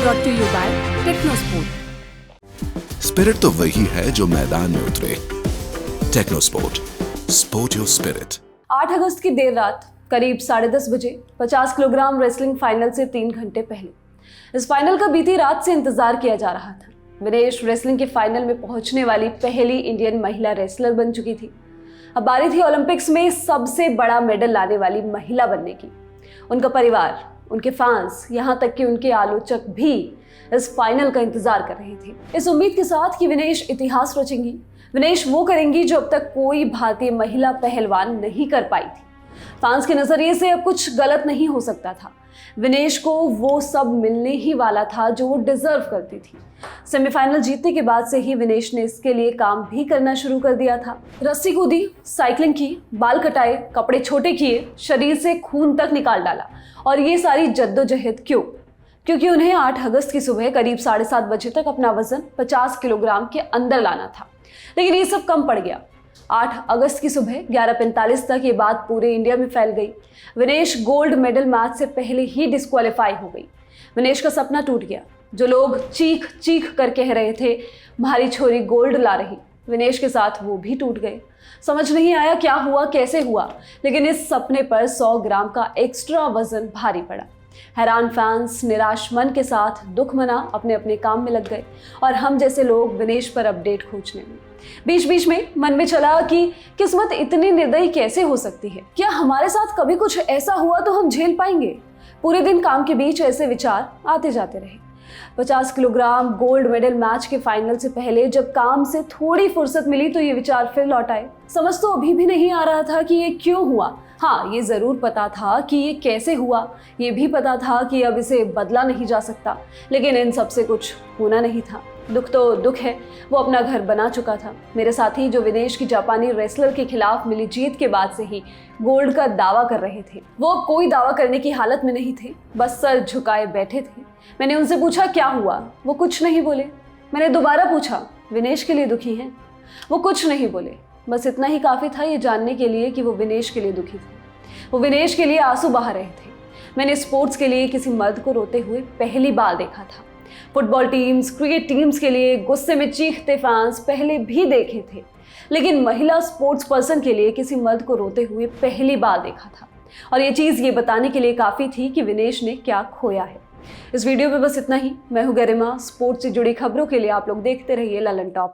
brought to you by Technosport. Spirit तो वही है जो मैदान में उतरे। Technosport, sport your spirit. 8 अगस्त की देर रात करीब 10:30 बजे 50 किलोग्राम रेसलिंग फाइनल से 3 घंटे पहले इस फाइनल का बीती रात से इंतजार किया जा रहा था। विनेश रेसलिंग के फाइनल में पहुंचने वाली पहली इंडियन महिला रेसलर बन चुकी थी। अब बारी थी ओलंपिक्स में सबसे बड़ा मेडल लाने वाली महिला बनने की। उनका परिवार, उनके फैंस, यहाँ तक कि उनके आलोचक भी इस फाइनल का इंतजार कर रहे थे, इस उम्मीद के साथ कि विनेश इतिहास रचेंगी। विनेश वो करेंगी जो अब तक कोई भारतीय महिला पहलवान नहीं कर पाई थी। फैंस के नजरिए से अब कुछ गलत नहीं हो सकता था। विनेश को वो सब मिलने ही वाला था जो वो डिजर्व करती थी। सेमीफाइनल जीतने के बाद से ही विनेश ने इसके लिए काम भी करना शुरू कर दिया था। रस्सी कूदी, साइकिलिंग की, बाल कटाए, कपड़े छोटे किए, शरीर से खून तक निकाल डाला। और ये सारी जद्दोजहद क्यों? क्योंकि उन्हें 8 अगस्त की सुबह करीब 7:30 बजे तक अपना वजन 50 किलोग्राम के अंदर लाना था। लेकिन ये सब कम पड़ गया। 8 अगस्त की सुबह 11:45 तक ये बात पूरे इंडिया में फैल गई। विनेश गोल्ड मेडल मैच से पहले ही डिस्क्वालीफाई हो गई। विनेश का सपना टूट गया। जो लोग चीख चीख कर कह रहे थे हमारी छोरी गोल्ड ला रही, विनेश के साथ वो भी टूट गए। समझ नहीं आया क्या हुआ, कैसे हुआ, लेकिन इस सपने पर 100 ग्राम का एक्स्ट्रा वजन भारी पड़ा। हैरान फैंस निराश मन के साथ दुख मना अपने अपने काम में लग गए और हम जैसे लोग विनेश पर अपडेट खोजने में। बीच बीच में मन में चला कि किस्मत इतनी निर्दयी कैसे हो सकती है? क्या हमारे साथ कभी कुछ ऐसा हुआ तो हम झेल पाएंगे? पूरे दिन काम के बीच ऐसे विचार आते जाते रहे। 50 किलोग्राम गोल्ड मेडल मैच के फाइनल से पहले जब काम से थोड़ी फुर्सत मिली तो ये विचार फिर लौट आए। समझ तो अभी भी नहीं आ रहा था कि ये क्यों हुआ। हाँ, ये जरूर पता था कि ये कैसे हुआ। ये भी पता था कि अब इसे बदला नहीं जा सकता, लेकिन इन सब से कुछ होना नहीं था। दुख तो दुख है, वो अपना घर बना चुका था। मेरे साथी जो विनेश की जापानी रेसलर के खिलाफ मिली जीत के बाद से ही गोल्ड का दावा कर रहे थे, वो अब कोई दावा करने की हालत में नहीं थे, बस सर झुकाए बैठे थे। मैंने उनसे पूछा क्या हुआ, वो कुछ नहीं बोले। मैंने दोबारा पूछा विनेश के लिए दुखी हैं? वो कुछ नहीं बोले। बस इतना ही काफ़ी था ये जानने के लिए कि वो विनेश के लिए दुखी थे। वो विनेश के लिए आंसू बहा रहे थे। मैंने स्पोर्ट्स के लिए किसी मर्द को रोते हुए पहली बार देखा था। फुटबॉल टीम्स, क्रिकेट टीम्स के लिए गुस्से में चीखते फैंस पहले भी देखे थे, लेकिन महिला स्पोर्ट्स पर्सन के लिए किसी मर्द को रोते हुए पहली बार देखा था। और ये चीज़ ये बताने के लिए काफ़ी थी कि विनेश ने क्या खोया है। इस वीडियो में बस इतना ही। मैं हूँ गरिमा। स्पोर्ट्स से जुड़ी खबरों के लिए आप लोग देखते रहिए ललन टॉप।